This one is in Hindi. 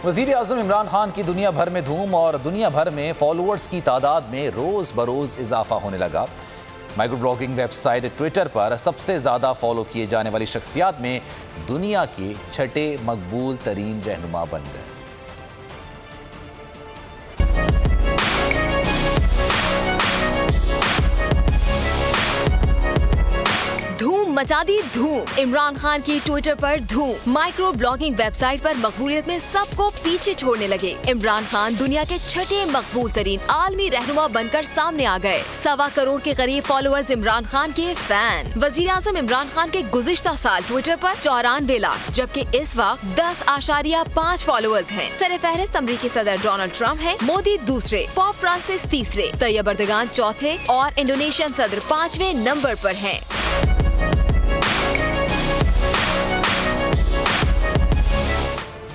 वज़ीर आज़म इमरान खान की दुनिया भर में धूम और दुनिया भर में फॉलोअर्स की तादाद में रोज़ बरोज़ इजाफा होने लगा। माइक्रो ब्लॉगिंग वेबसाइट ट्विटर पर सबसे ज़्यादा फॉलो किए जाने वाली शख्सियात में दुनिया के छठे मकबूल तरीन रहनुमा बन गए। मचा दी धूम। इमरान खान की ट्विटर पर धूम। माइक्रो ब्लॉगिंग वेबसाइट पर मकबूलियत में सबको पीछे छोड़ने लगे। इमरान खान दुनिया के छठे मकबूल तरीन आलमी रहनुमा बनकर सामने आ गए। 1.25 करोड़ के करीब फॉलोअर्स इमरान खान के फैन। वजीर आज़म इमरान खान के गुज़िश्ता साल ट्विटर पर 94 लाख, जबकि इस वक्त 10.5 फॉलोअर्स हैं। सरफहरिस्त अमरीकी सदर डोनाल्ड ट्रंप हैं, मोदी दूसरे, पोप फ्रांसिस तीसरे, तैयब अर्दगान चौथे और इंडोनेशियन सदर 5वें नंबर पर हैं।